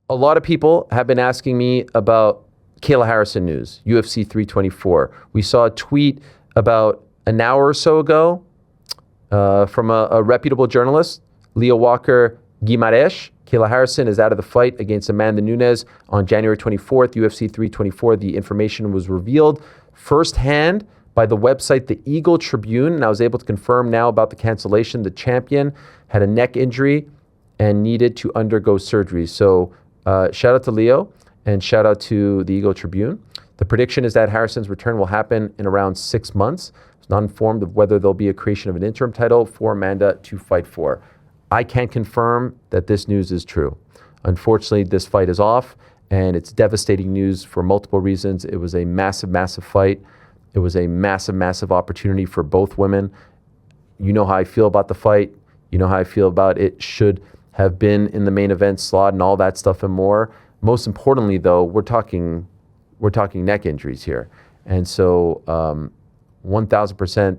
a lot of people have been asking me about Kayla Harrison news, UFC 324. We saw a tweet about an hour or so ago from a reputable journalist, Leo Walker Guimarães. Kayla Harrison is out of the fight against Amanda Nunes on January 24th, UFC 324. The information was revealed firsthand by the website The Eagle Tribune, and I was able to confirm now about the cancellation. The champion had a neck injury and needed to undergo surgery. So shout out to Leo and shout out to the Eagle Tribune. The prediction is that Harrison's return will happen in around 6 months. It's not informed of whether there'll be a creation of an interim title for Amanda to fight for. I can't confirm that this news is true. Unfortunately, this fight is off, and it's devastating news for multiple reasons. It was a massive, massive fight. It was a massive, massive opportunity for both women. You know how I feel about the fight. You know how I feel about it should have been in the main event slot and all that stuff and more. Most importantly, though, we're talking neck injuries here. And so 1,000%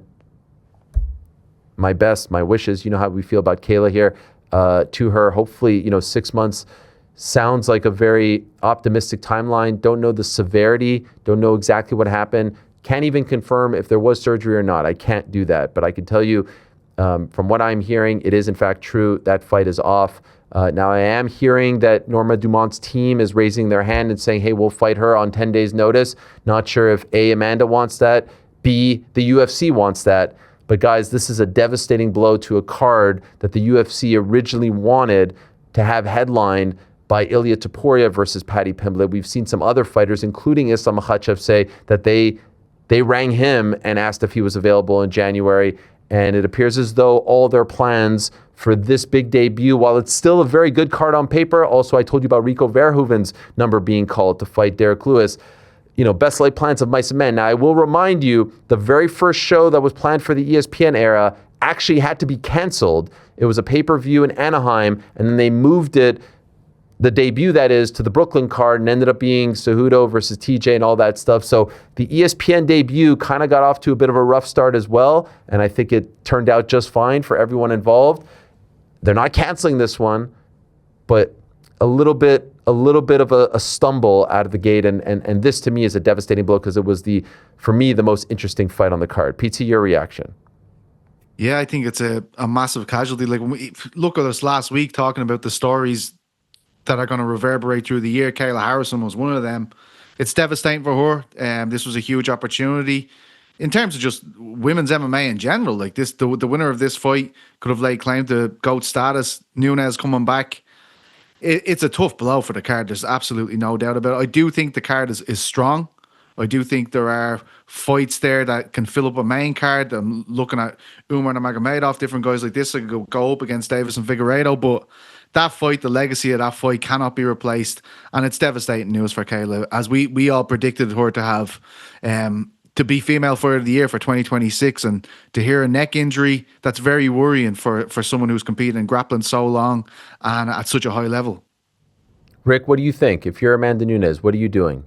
my best, my wishes, you know how we feel about Kayla here, to her. Hopefully, 6 months sounds like a very optimistic timeline. Don't know the severity, don't know exactly what happened. Can't even confirm if there was surgery or not. I can't do that. But I can tell you, from what I'm hearing, it is in fact true. That fight is off. Now, I am hearing that Norma Dumont's team is raising their hand and saying, hey, we'll fight her on 10 days notice. Not sure if A, Amanda wants that, B, the UFC wants that. But guys, this is a devastating blow to a card that the UFC originally wanted to have headlined by Ilia Topuria versus Paddy Pimblett. We've seen some other fighters, including Islam Makhachev, say that they rang him and asked if he was available in January. And it appears as though all their plans for this big debut, while it's still a very good card on paper, also I told you about Rico Verhoeven's number being called to fight Derek Lewis, best laid plans of mice and men. Now, I will remind you, the very first show that was planned for the ESPN era actually had to be canceled. It was a pay-per-view in Anaheim, and then they moved it, the debut that is, to the Brooklyn card, and ended up being Cejudo versus TJ and all that stuff. So the ESPN debut kind of got off to a bit of a rough start as well, and I think it turned out just fine for everyone involved. They're not canceling this one, but a little bit of a stumble out of the gate, and this to me is a devastating blow because it was for me, the most interesting fight on the card. PT, your reaction? Yeah, I think it's a massive casualty. Like when we look at us last week talking about the stories that are going to reverberate through the year, Kayla Harrison was one of them. It's devastating for her. This was a huge opportunity in terms of just women's MMA in general. Like this, the winner of this fight could have laid claim to GOAT status. Nunes coming back. It's a tough blow for the card. There's absolutely no doubt about it. I do think the card is strong. I do think there are fights there that can fill up a main card. I'm looking at Umar Nurmagomedov, different guys like this that could go up against Davis and Figueiredo, but that fight, the legacy of that fight cannot be replaced, and it's devastating news for Kayla, as we all predicted her to have to be female fighter of the year for 2026, and to hear a neck injury, that's very worrying for someone who's competed in grappling so long and at such a high level. Rick, what do you think? If you're Amanda Nunes, what are you doing?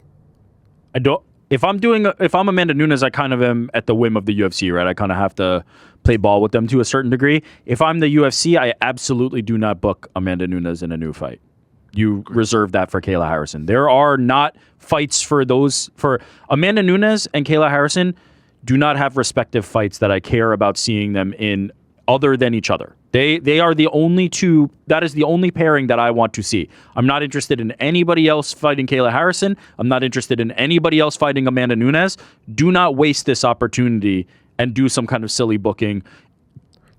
If I'm Amanda Nunes, I kind of am at the whim of the UFC, right? I kind of have to play ball with them to a certain degree. If I'm the UFC, I absolutely do not book Amanda Nunes in a new fight. You reserve that for Kayla Harrison. There are not fights for Amanda Nunes and Kayla Harrison do not have respective fights that I care about seeing them in other than each other. They are the only two. That is the only pairing that I want to see. I'm not interested in anybody else fighting Kayla Harrison. I'm not interested in anybody else fighting Amanda Nunes. Do not waste this opportunity and do some kind of silly booking.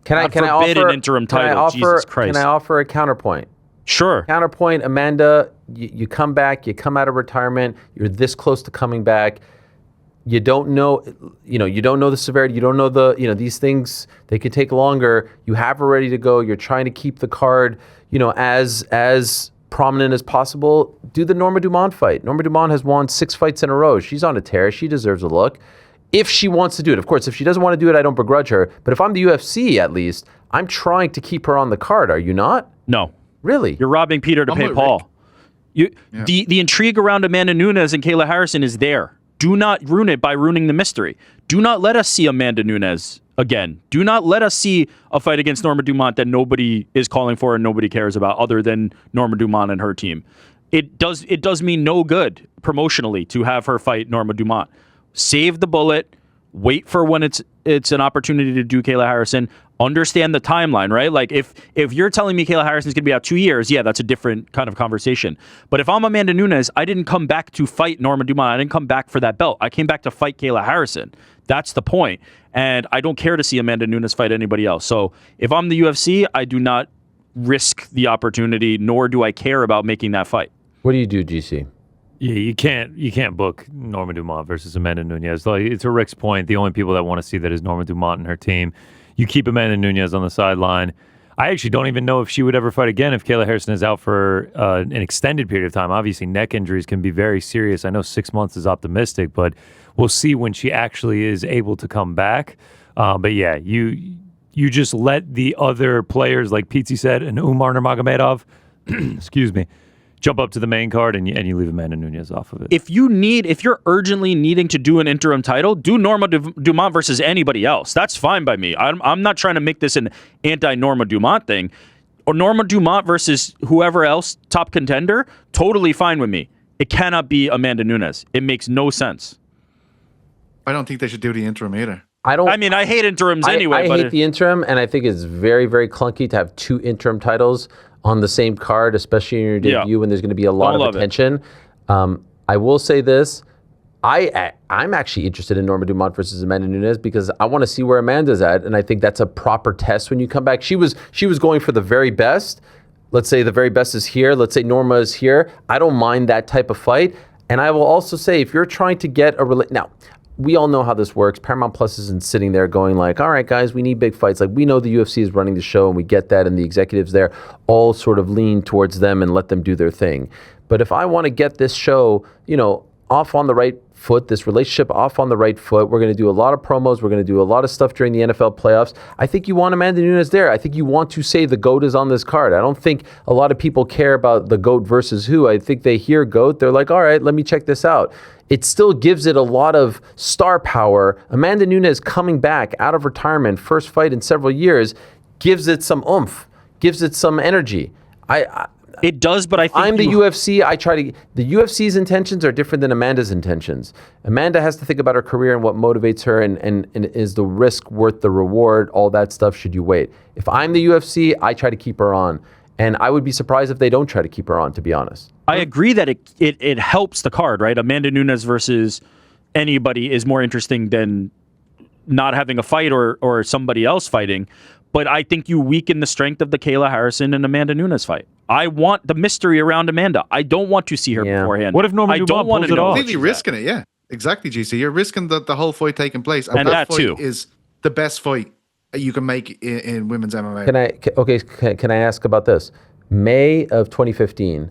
Can I offer an interim title? Jesus Christ. Can I offer a counterpoint? Sure. Counterpoint, Amanda, you come back, you come out of retirement, you're this close to coming back. You don't know, you don't know the severity. You don't know these things, they could take longer. You have her ready to go. You're trying to keep the card, as prominent as possible. Do the Norma Dumont fight. Norma Dumont has won 6 fights in a row. She's on a tear. She deserves a look. If she wants to do it. Of course, if she doesn't want to do it, I don't begrudge her. But if I'm the UFC, at least, I'm trying to keep her on the card. Are you not? No. Really? You're robbing Peter to pay Paul. The intrigue around Amanda Nunes and Kayla Harrison is there. Do not ruin it by ruining the mystery. Do not let us see Amanda Nunes again. Do not let us see a fight against Norma Dumont that nobody is calling for and nobody cares about other than Norma Dumont and her team. it does me no good promotionally to have her fight Norma Dumont. Save the bullet. Wait for when it's an opportunity to do Kayla Harrison. Understand the timeline, right? Like if you're telling me Kayla Harrison's going to be out 2 years, yeah, that's a different kind of conversation. But if I'm Amanda Nunes, I didn't come back to fight Norma Dumont. I didn't come back for that belt. I came back to fight Kayla Harrison. That's the point. And I don't care to see Amanda Nunes fight anybody else. So if I'm the UFC, I do not risk the opportunity, nor do I care about making that fight. What do you do, GC? Yeah, you can't book Norma Dumont versus Amanda Nunes. Like, to Rick's point, the only people that want to see that is Norma Dumont and her team. You keep Amanda Nunes on the sideline. I actually don't even know if she would ever fight again if Kayla Harrison is out for an extended period of time. Obviously, neck injuries can be very serious. I know 6 months is optimistic, but we'll see when she actually is able to come back. But yeah, you just let the other players, like Pizzi said, and Umar Nurmagomedov, excuse me, jump up to the main card and you leave Amanda Nunes off of it. If you're urgently needing to do an interim title, do Norma Dumont versus anybody else. That's fine by me. I'm not trying to make this an anti-Norma Dumont thing. Or Norma Dumont versus whoever else, top contender, totally fine with me. It cannot be Amanda Nunes. It makes no sense. I don't think they should do the interim either. I mean, I hate interims anyway. I hate the interim, and I think it's very, very clunky to have 2 interim titles on the same card, especially in your debut when there's going to be a lot of attention. I will say this. I'm actually interested in Norma Dumont versus Amanda Nunes because I want to see where Amanda's at, and I think that's a proper test when you come back. She was going for the very best. Let's say the very best is here. Let's say Norma is here. I don't mind that type of fight. And I will also say, if you're trying to get now, we all know how this works. Paramount Plus isn't sitting there going like, all right, guys, we need big fights. Like, we know the UFC is running the show and we get that, and the executives there all sort of lean towards them and let them do their thing. But if I want to get this show, off on the right foot, this relationship off on the right foot, we're going to do a lot of promos. We're going to do a lot of stuff during the NFL playoffs. I think you want Amanda Nunes there. I think you want to say the GOAT is on this card. I don't think a lot of people care about the GOAT versus who. I think they hear GOAT, they're like, all right, let me check this out. It still gives it a lot of star power. Amanda Nunes coming back out of retirement, first fight in several years, gives it some oomph, gives it some energy. It does, but I think I'm the UFC. The UFC's intentions are different than Amanda's intentions. Amanda has to think about her career and what motivates her, and is the risk worth the reward? All that stuff. Should you wait? If I'm the UFC, I try to keep her on, and I would be surprised if they don't try to keep her on. To be honest, I agree that it helps the card, right? Amanda Nunes versus anybody is more interesting than not having a fight or somebody else fighting. But I think you weaken the strength of the Kayla Harrison and Amanda Nunes fight. I want the mystery around Amanda. I don't want to see her beforehand. What if Norma Dumont pulls it off? Completely risking it, yeah. Exactly, GC. You're risking the whole fight taking place. And that fight too is the best fight you can make in women's MMA. Can I ask about this? May of 2015,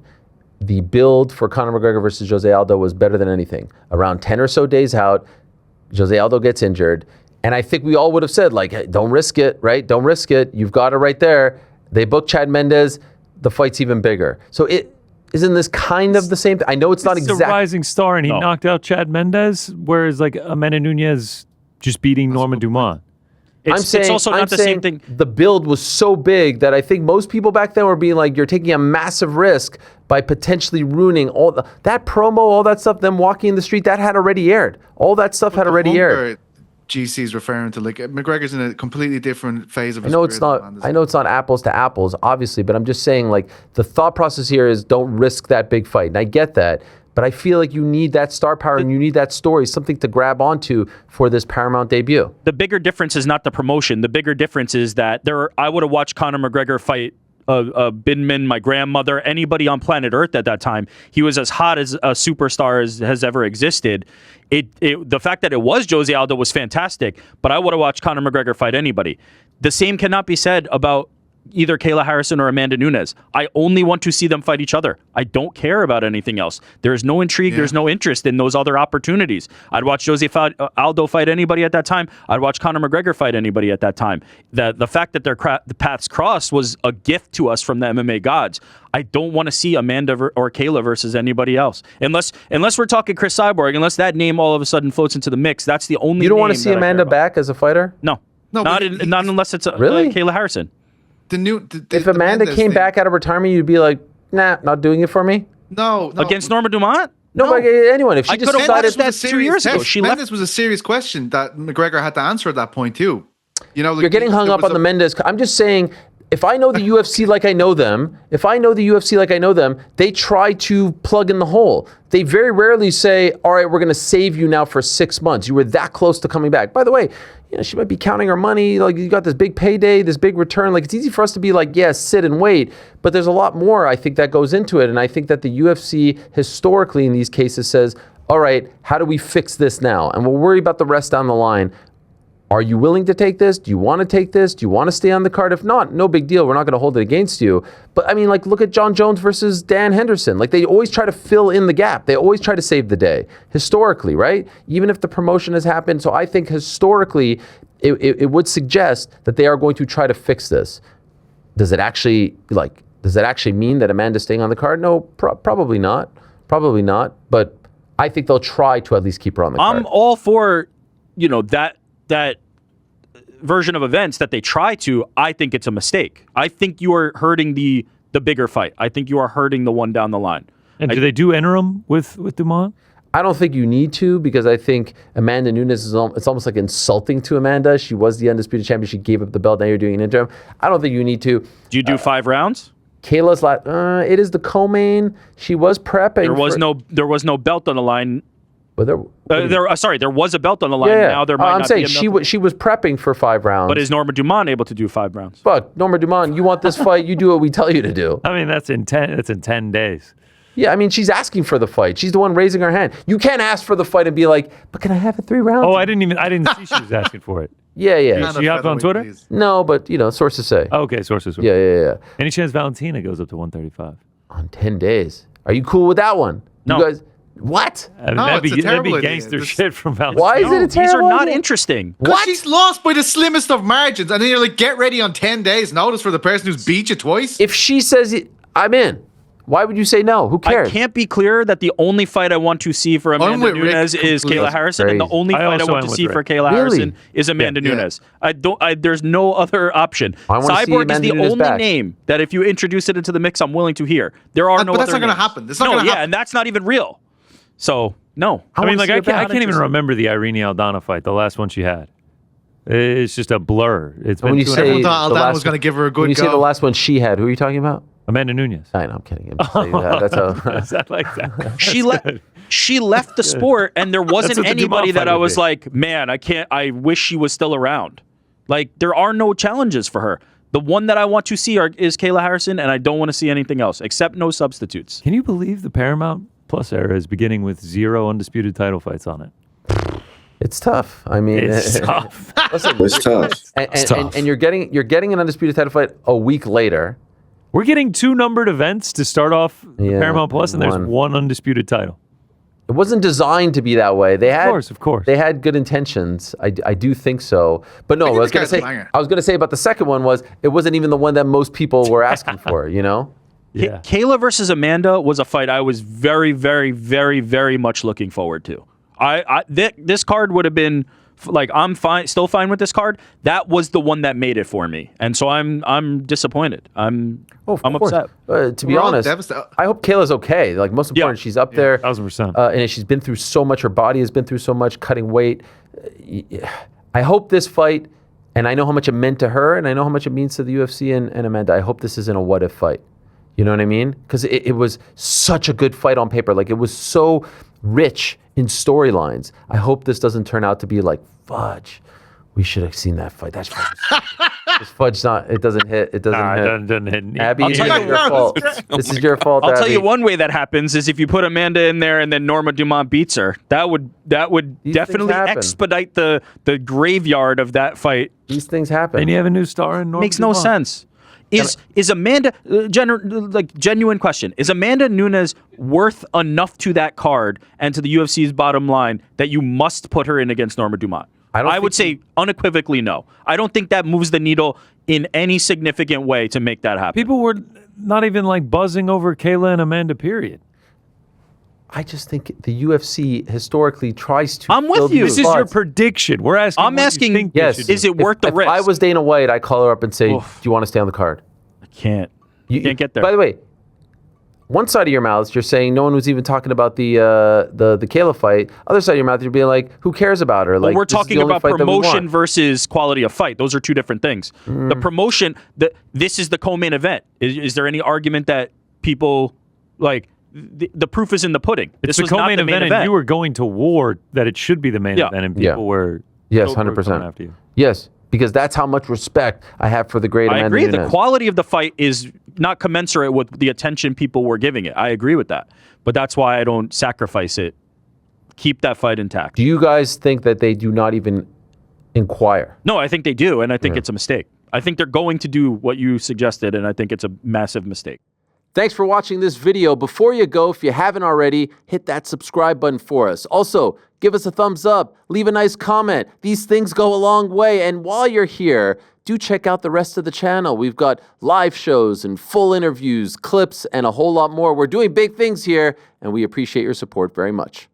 the build for Conor McGregor versus Jose Aldo was better than anything. Around 10 or so days out, Jose Aldo gets injured. And I think we all would have said, like, hey, don't risk it, right? Don't risk it. You've got it right there. They book Chad Mendes. The fight's even bigger. So isn't this kind of the same thing? I know it's not exactly. He's a rising star, and he knocked out Chad Mendes, whereas like Amanda Nunes just beating Norma Dumont. It's also not the same thing. The build was so big that I think most people back then were being like, you're taking a massive risk by potentially ruining that promo, all that stuff, them walking in the street, that had already aired. All that stuff had already aired. GC's referring to, like, McGregor's in a completely different phase of his I know career. it's not apples to apples, obviously, but I'm just saying, like, the thought process here is don't risk that big fight. And I get that, but I feel like you need that star power and you need that story, something to grab onto for this Paramount debut. The bigger difference is not the promotion. The bigger difference is that I would have watched Conor McGregor fight Binman, my grandmother, anybody on planet Earth at that time. He was as hot as a superstar as has ever existed. The fact that it was Jose Aldo was fantastic, but I would have watched Conor McGregor fight anybody. The same cannot be said about either Kayla Harrison or Amanda Nunes. I only want to see them fight each other. I don't care about anything else. There's no intrigue. There's no interest in those other opportunities. I'd watch Jose Aldo fight anybody at that time. I'd watch Conor McGregor fight anybody at that time. The fact that the paths crossed was a gift to us from the MMA gods. I don't want to see Amanda or Kayla versus anybody else. Unless we're talking Chris Cyborg, unless that name all of a sudden floats into the mix, that's the only. You don't want to see Amanda back as a fighter? No, not unless it's really Kayla Harrison. If Amanda came back out of retirement, you'd be like, nah, not doing it for me? No. against Norma Dumont. No, but anyone. If she I just could've decided watched that 2 years ago. She left. Mendes was a serious question that McGregor had to answer at that point too. You know, like, you're getting hung up on the Mendes. I'm just saying, if I know the UFC like I know them, they try to plug in the hole. They very rarely say, all right, we're going to save you now for 6 months. You were that close to coming back. By the way, she might be counting her money. Like, you got this big payday, this big return. Like, it's easy for us to be like, yes, sit and wait. But there's a lot more, I think, that goes into it. And I think that the UFC historically in these cases says, all right, how do we fix this now? And we'll worry about the rest down the line. Are you willing to take this? Do you want to take this? Do you want to stay on the card? If not, no big deal. We're not going to hold it against you. But I mean, like, look at John Jones versus Dan Henderson. Like, they always try to fill in the gap. They always try to save the day, historically, right? Even if the promotion has happened. So I think historically, it would suggest that they are going to try to fix this. Does it actually mean that Amanda's staying on the card? No, probably not. Probably not. But I think they'll try to at least keep her on the card. I'm all for, that version of events that they try to. I think it's a mistake. I think you are hurting the bigger fight. I think you are hurting the one down the line. And do they do interim with Dumont? I don't think you need to, because I think Amanda Nunes it's almost like insulting to Amanda. She was the undisputed champion. She gave up the belt. Now you're doing an interim. I don't think you need to. Do you do 5 rounds? Kayla's it is the co-main. She was prepping. There was no belt on the line. But there was a belt on the line. Yeah. Now there might I'm not saying be a belt. she was prepping for 5 rounds. But is Norma Dumont able to do 5 rounds? Fuck, Norma Dumont, you want this fight, you do what we tell you to do. I mean, that's in 10 days. Yeah, I mean, she's asking for the fight. She's the one raising her hand. You can't ask for the fight and be like, but can I have it 3 rounds? Oh, I didn't see she was asking for it. Yeah. She hopped on Twitter? Please. No, but, sources say. Okay, sources. Yeah. Any chance Valentina goes up to 135? On 10 days. Are you cool with that one? No. You guys, what? I mean, No, that'd it's a be terrible idea. gangster shit from Valentina. Why is it a These are terrible not idea? interesting. Because she's lost by the slimmest of margins, and then you're like, get ready on 10 days notice for the person who's beat you twice. If she says, I'm in, why would you say no? Who cares? I can't be clearer that the only fight I want to see for Amanda with Rick Nunes is completely. Kayla Harrison, and the Crazy. only I fight I also want am to with see for Rick. Kayla Really? Harrison is Amanda Yeah. Nunes. There's no other option. I wanna see Cyborg is Amanda the Nunes only back. name that if you introduce it into the mix, I'm willing to hear. There are no But that's other not gonna names. happen. It's not no, gonna yeah, happen. and that's not even real. So, no. I mean, wanna like, see I her back. can't even remember the Irene Aldana fight, the last one she had. It's just a blur. It's when been you 2.5 say Everyone the thought Aldana last was going to give her a good When you go. say the last one she had, who are you talking about? Amanda Nunes. I know, I'm kidding. I'm just saying that. That's how. Is that like that? She left the sport, and there wasn't what the anybody Dumont that fight I would was be. like, man, I wish she was still around. Like, there are no challenges for her. The one that I want to see is Kayla Harrison, and I don't want to see anything else, except no substitutes. Can you believe the Paramount Plus era is beginning with 0 undisputed title fights on it? It's tough. I mean, It's tough. listen, It's tough. and you're getting an undisputed title fight a week later. We're getting 2 numbered events to start off the Yeah, Paramount Plus, and there's one. 1 undisputed title. It wasn't designed to be that way. They had, of course. they had good intentions. I do think so. But no, think I was this gonna guy's say, a banger. I was gonna say about the second one was it wasn't even the one that most people were asking for. Yeah. Kayla versus Amanda was a fight I was very, very, very, very much looking forward to. This card would have been like, I'm still fine with this card. That was the one that made it for me, and so I'm disappointed. I'm Of I'm course. upset. To be We're all honest, devastated. I hope Kayla's okay. Like, most important, she's up there. 1,000%. And she's been through so much. Her body has been through so much, cutting weight. I hope this fight, and I know how much it meant to her, and I know how much it means to the UFC and Amanda. I hope this isn't a what-if fight. You know what I mean? Because it was such a good fight on paper. Like, it was so rich in storylines. I hope this doesn't turn out to be like, fudge. We should have seen that fight. That's fudge. This fudge it doesn't hit. It doesn't hit. Doesn't hit. Abby, this is tell you- your fault. This is your fault, I'll tell Abby. you one way that happens is if you put Amanda in there and then Norma Dumont beats her. That would These definitely things happen. expedite the graveyard of that fight. These things happen. And you have a new star in Norma Makes no Dumont. sense. Is Amanda genuine question? Is Amanda Nunes worth enough to that card and to the UFC's bottom line that you must put her in against Norma Dumont? I would say unequivocally no. I don't think that moves the needle in any significant way to make that happen. People were not even like buzzing over Kayla and Amanda, period. I just think the UFC historically tries to. I'm with fill you. these This is your spots. prediction. We're asking. I'm what you asking, think they Yes. should do. Is it worth the if risk? I was Dana White, I'd call her up and say, Oof. "Do you want to stay on the card?" I can't. You can't get there. By the way, one side of your mouth, you're saying no one was even talking about the Kayla fight. Other side of your mouth, you're being like, who cares about her? Like, we're this is talking the only about fight that we promotion want. versus quality of fight. Those are two different things. The promotion, this is the co-main event. Is there any argument that people like the proof is in the pudding? It's This the was not co-main the main event, and you were going to war that it should be the main event, and people were Yes, coming 100%. after you. Yes, because that's how much respect I have for the great I Amanda agree. The Nunes. quality of the fight is not commensurate with the attention people were giving it. I agree with that. But that's why I don't sacrifice it. Keep that fight intact. Do you guys think that they do not even inquire? No, I think they do, and I think it's a mistake. I think they're going to do what you suggested, and I think it's a massive mistake. Thanks for watching this video. Before you go, if you haven't already, hit that subscribe button for us. Also, give us a thumbs up, leave a nice comment. These things go a long way. And while you're here, do check out the rest of the channel. We've got live shows and full interviews, clips, and a whole lot more. We're doing big things here, and we appreciate your support very much.